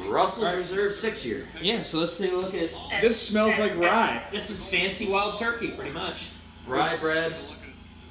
Russels Reserve 6-year. Yeah, so let's take a look at... This smells like rye. This is fancy wild turkey, pretty much. Rye bread,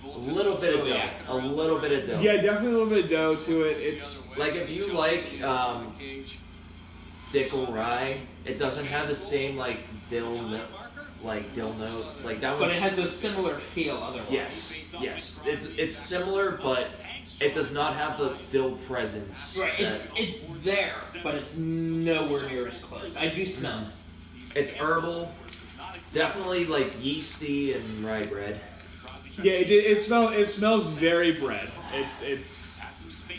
a little bit of dough. Yeah. A little bit of dough. Yeah, definitely a little bit of dough to it. It's like if you like Year Old Rye, it doesn't have the same like dill note, like that one. But it has a similar feel otherwise. Yes. It's similar, but it does not have the dill presence. Right. It's there, but it's nowhere near as close. I do smell it. It's herbal, definitely like yeasty and rye bread. Yeah, it smells very bread.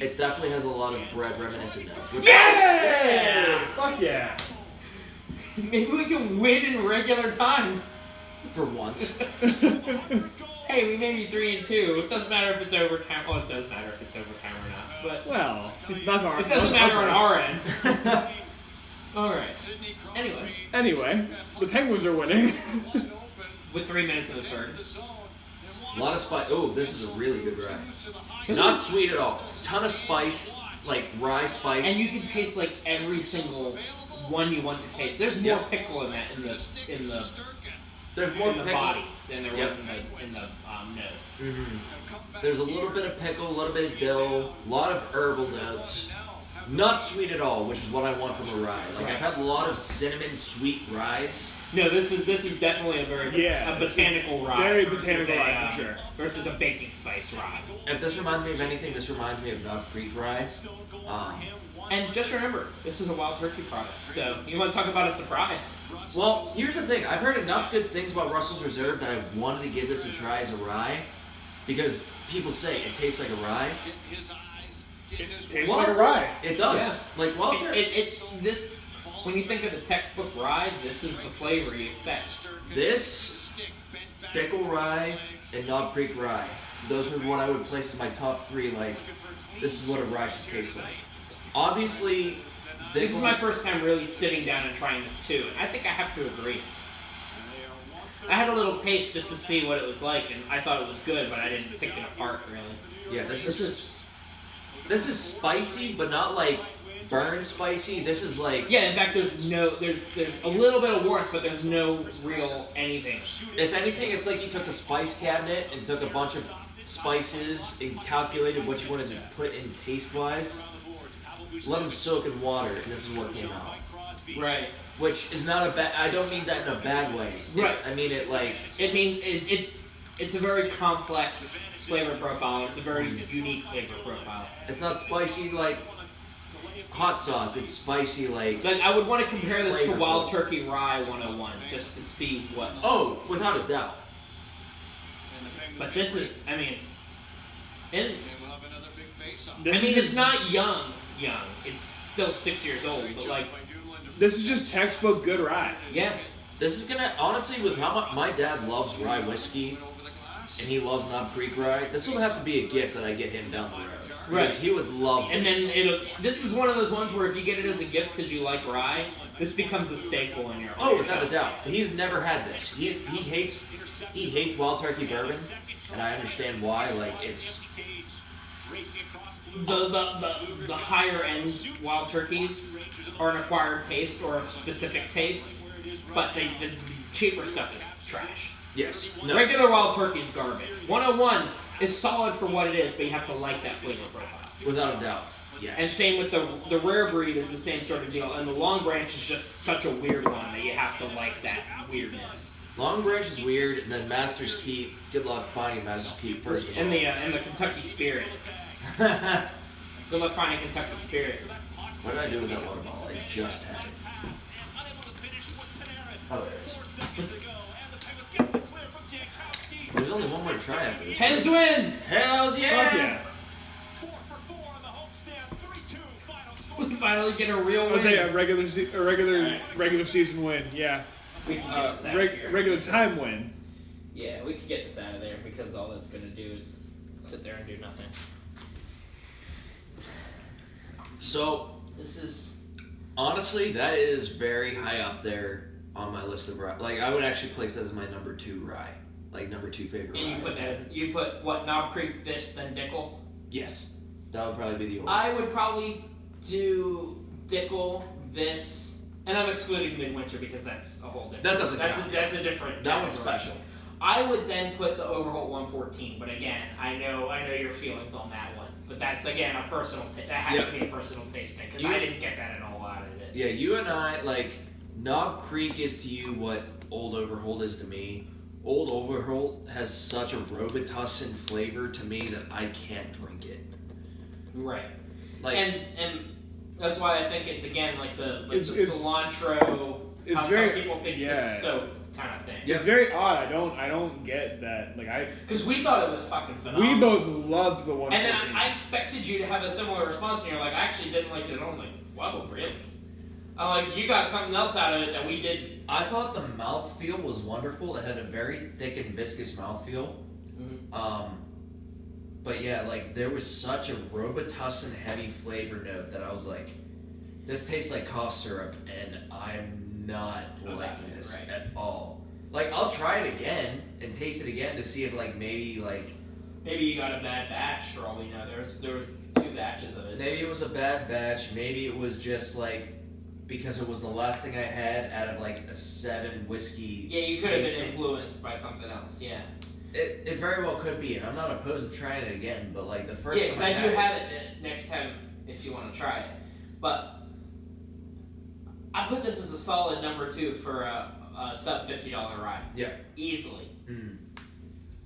It definitely has a lot of bread reminiscent notes. Yeah! Fuck yeah! Maybe we can win in regular time. For once. Hey, we may be 3-2. It doesn't matter if it's overtime. Well, it does matter if it's overtime or not. But well, that's our. It doesn't matter on our end. All right. Anyway, the Penguins are winning. With 3 minutes in the third. A lot of spice. Oh, this is a really good rye. Not sweet at all. Ton of spice, like rye spice. And you can taste like every single one you want to taste. There's more pickle in that in the There's more in the pickle body than there was in the nose. Mm-hmm. There's a little bit of pickle, a little bit of dill, a lot of herbal notes. Not sweet at all, which is what I want from a rye. Like I've had a lot of cinnamon sweet ryes. No, this is definitely a very botanical rye. Very botanical rye for sure. Versus a baking spice rye. If this reminds me of anything, this reminds me of Knob Creek rye. And just remember, this is a wild turkey product. So you want to talk about a surprise? Well, here's the thing. I've heard enough good things about Russels Reserve that I've wanted to give this a try as a rye, because people say it tastes like a rye. It tastes like a rye. It does. Yeah. Like Walter. This. When you think of the textbook rye, this is the flavor you expect. This, Year Old Rye, and Knob Creek rye. Those are what I would place in my top 3. Like, this is what a rye should taste like. Obviously, this is my first time really sitting down and trying this too, and I think I have to agree. I had a little taste just to see what it was like, and I thought it was good, but I didn't pick it apart really. Yeah, this is spicy, but not like burn spicy. This is like in fact there's a little bit of warmth, but there's no real anything. If anything, it's like you took the spice cabinet and took a bunch of spices and calculated what you wanted to put in taste wise, let them soak in water, and this is what came out. Right. Which is not a bad. I don't mean that in a bad way. Right. I mean it like. It's a very complex flavor profile. And it's a very unique flavor profile. It's not spicy like hot sauce. It's spicy like. Like I would want to compare this to flavorful. Wild Turkey Rye 101 just to see what. Oh, without a doubt. But this is, I mean, This it's not young. It's still 6 years old, but like. This is just textbook good rye. Yeah. This is gonna, honestly, with how much my dad loves rye whiskey, and he loves Knob Creek rye, this will have to be a gift that I get him down the road. Right. Because he would love And this. then this is one of those ones where if you get it as a gift because you like rye, this becomes a staple in your. Oh, without a doubt. He's never had this. He hates Wild Turkey bourbon, and I understand why. Like it's the higher end Wild Turkeys are an acquired taste or a specific taste, but the cheaper stuff is trash. yes. No. Regular Wild Turkey is garbage. 101 is solid for what it is, but you have to like that flavor profile. Without a doubt. Yes. And same with the rare breed is the same sort of deal, and the Long Branch is just such a weird one that you have to like that weirdness. Long Branch is weird, and then Master's Keep. Good luck finding Master's Keep first of all. And the Kentucky Spirit. Good luck finding Kentucky Spirit. What did I do with that water bottle? I just had it. Oh, there it is. There's only one more to try after this. Hens win! Hells yeah! Fuck yeah. We finally get a real win. I was saying a regular season win. Yeah. We can get this out of here. Regular time win. Yeah, we could get this out of there because all that's going to do is sit there and do nothing. So, This is... honestly, that is very high up there on my list of rye. Like, I would actually place that as my number 2 rye. Like, number 2 favorite rye. And you put that as... You put, what, Knob Creek, this, then Dickel? Yes. That would probably be the order. I would probably do Dickel, this, and I'm excluding midwinter because that's a whole different. That doesn't count. That's a different. That one's category. special. I would then put the Overholt 114, but again, I know your feelings on that one. But that's again a personal. That has to be a personal taste thing because I didn't get that at all out of it. Yeah, you and I like Knob Creek is to you what Old Overholt is to me. Old Overholt has such a Robitussin flavor to me that I can't drink it. Right. Like, and that's why I think it's again like the cilantro. It's How very, some people think it's soap kind of thing. It's very odd. I don't get that. Because we thought it was fucking phenomenal. We both loved the 114. And then I expected you to have a similar response, and you're like, I actually didn't like it at all. I'm like, wow, really? I'm like, you got something else out of it that we didn't. I thought the mouthfeel was wonderful. It had a very thick and viscous mouthfeel. Mm-hmm. But yeah, like there was such a Robitussin heavy flavor note that I was like, this tastes like cough syrup, and I'm not liking this at all. Like I'll try it again and taste it again to see if maybe you got a bad batch for all we know. There was 2 batches of it. Maybe it was a bad batch. Maybe it was just because it was the last thing I had out of a 7 whiskey. Yeah, you could have been influenced by something else. Yeah. It very well could be, and I'm not opposed to trying it again. But the first. Yeah, because I do have it next time if you want to try it. But I put this as a solid number 2 for a sub $50 rye. Yeah. Easily. Mm.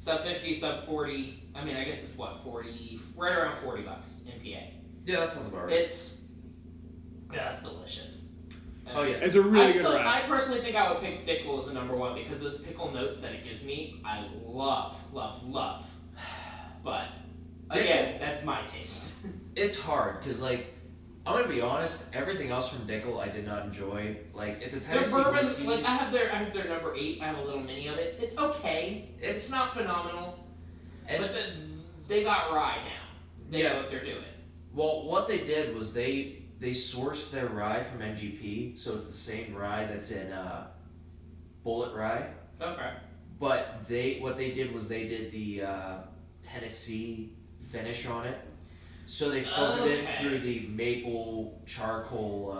Sub 50, sub 40. I mean, I guess it's what 40, right around $40 MPA. Yeah, that sounds about right. That's delicious. Oh yeah, it's a really good rye. I personally think I would pick Dickel as a number 1 because those pickle notes that it gives me, I love. But again, that's my taste. It's hard because I'm gonna be honest. Everything else from Dickel I did not enjoy. It's a Tennessee their bourbon, whiskey. I have their number 8. I have a little mini of it. It's okay. It's not phenomenal. But they got rye down. They know what they're doing. Well, what they did was they sourced their rye from NGP, so it's the same rye that's in Bullet Rye. Okay. But what they did was they did the Tennessee finish on it. So they filtered it through the maple charcoal.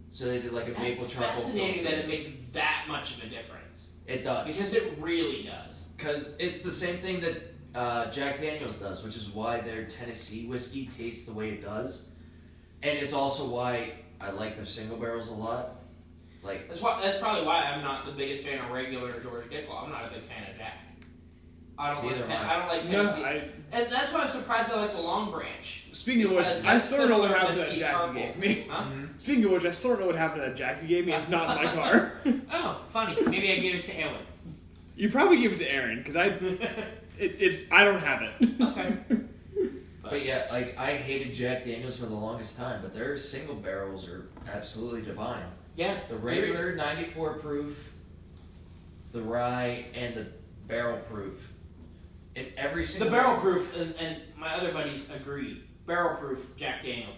So they did a maple charcoal. It's fascinating filter. that it makes that much of a difference. It does. Because it really does. Because it's the same thing that Jack Daniels does, which is why their Tennessee whiskey tastes the way it does. And it's also why I like their single barrels a lot. That's probably why I'm not the biggest fan of regular George Dickel. I'm not a big fan of Jack. I don't like Tennessee. And that's why I'm surprised I like the Long Branch. Speaking of which, I still don't know what happened to that Jack you gave me. Huh? Speaking of which, I still don't know what happened to that Jack you gave me. It's not in my car. Oh, funny. Maybe I gave it to Ellen. You probably gave it to Aaron because I don't have it. Okay. But yeah, I hated Jack Daniels for the longest time, but their single barrels are absolutely divine. Yeah. The regular 94 proof, the rye, and the barrel proof. In every single The barrel proof, and my other buddies agree. Barrel proof Jack Daniels,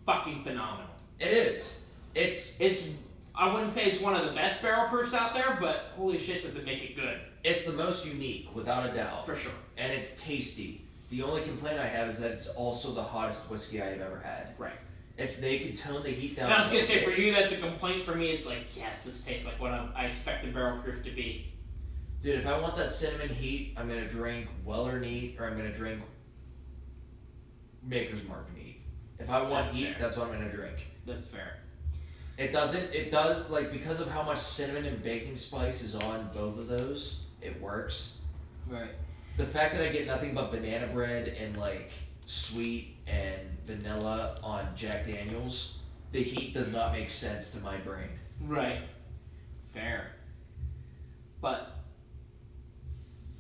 fucking phenomenal. It is. It's. I wouldn't say it's one of the best barrel proofs out there, but holy shit, does it make it good? It's the most unique, without a doubt. For sure. And it's tasty. The only complaint I have is that it's also the hottest whiskey I've ever had. Right. If they could tone the heat down. And I was gonna say, for you, that's a complaint. For me, it's yes, this tastes like what I expected barrel proof to be. Dude, if I want that cinnamon heat, I'm gonna drink Weller Neat, or I'm gonna drink Maker's Mark Neat. If I want heat, that's what I'm gonna drink. That's fair. It does, because of how much cinnamon and baking spice is on both of those, it works. Right. The fact that I get nothing but banana bread and sweet and vanilla on Jack Daniels, the heat does not make sense to my brain. Right. Fair. But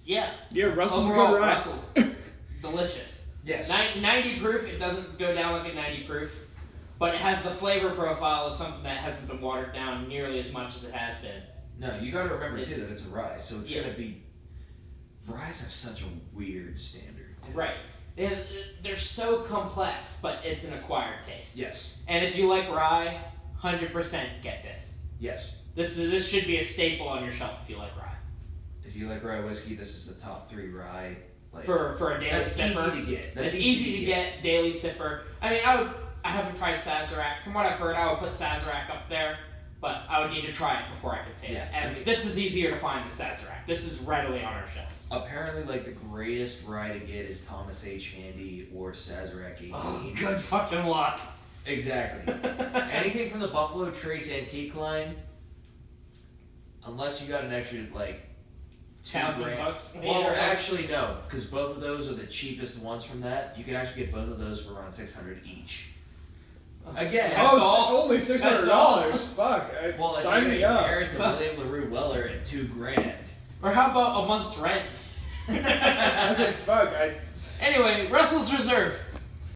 yeah. Yeah, Russell's Overall, good rye. Russell's delicious. Yes. 90 proof. It doesn't go down like a 90 proof, but it has the flavor profile of something that hasn't been watered down nearly as much as it has been. No, you got to remember too that it's a rye, so it's gonna be. Ryes have such a weird standard. Right. They're so complex, but it's an acquired taste. Yes. And if you like rye, 100% get this. Yes. This should be a staple on your shelf if you like rye. If you like rye whiskey, this is the top 3 rye. For a daily that's sipper. Easy to get. It's easy to get, daily sipper. I mean, I I haven't tried Sazerac. From what I've heard, I would put Sazerac up there, but I would need to try it before I could say that. And this is easier to find than Sazerac. This is readily on our shelves. Apparently, like, the greatest rye to get is Thomas H. Handy or Sazerac 18. Oh, good fucking luck. Exactly. Anything from the Buffalo Trace Antique line, unless you got an extra, like, $1,000. Well, actually, no, because both of those are the cheapest ones from that. You can actually get both of those for around $600 each. Again, only $600. Fuck. Well, Sign me up. Compare it to William LaRue Weller at $2,000. Or how about a month's rent? I was like, fuck. Anyway, Russels Reserve.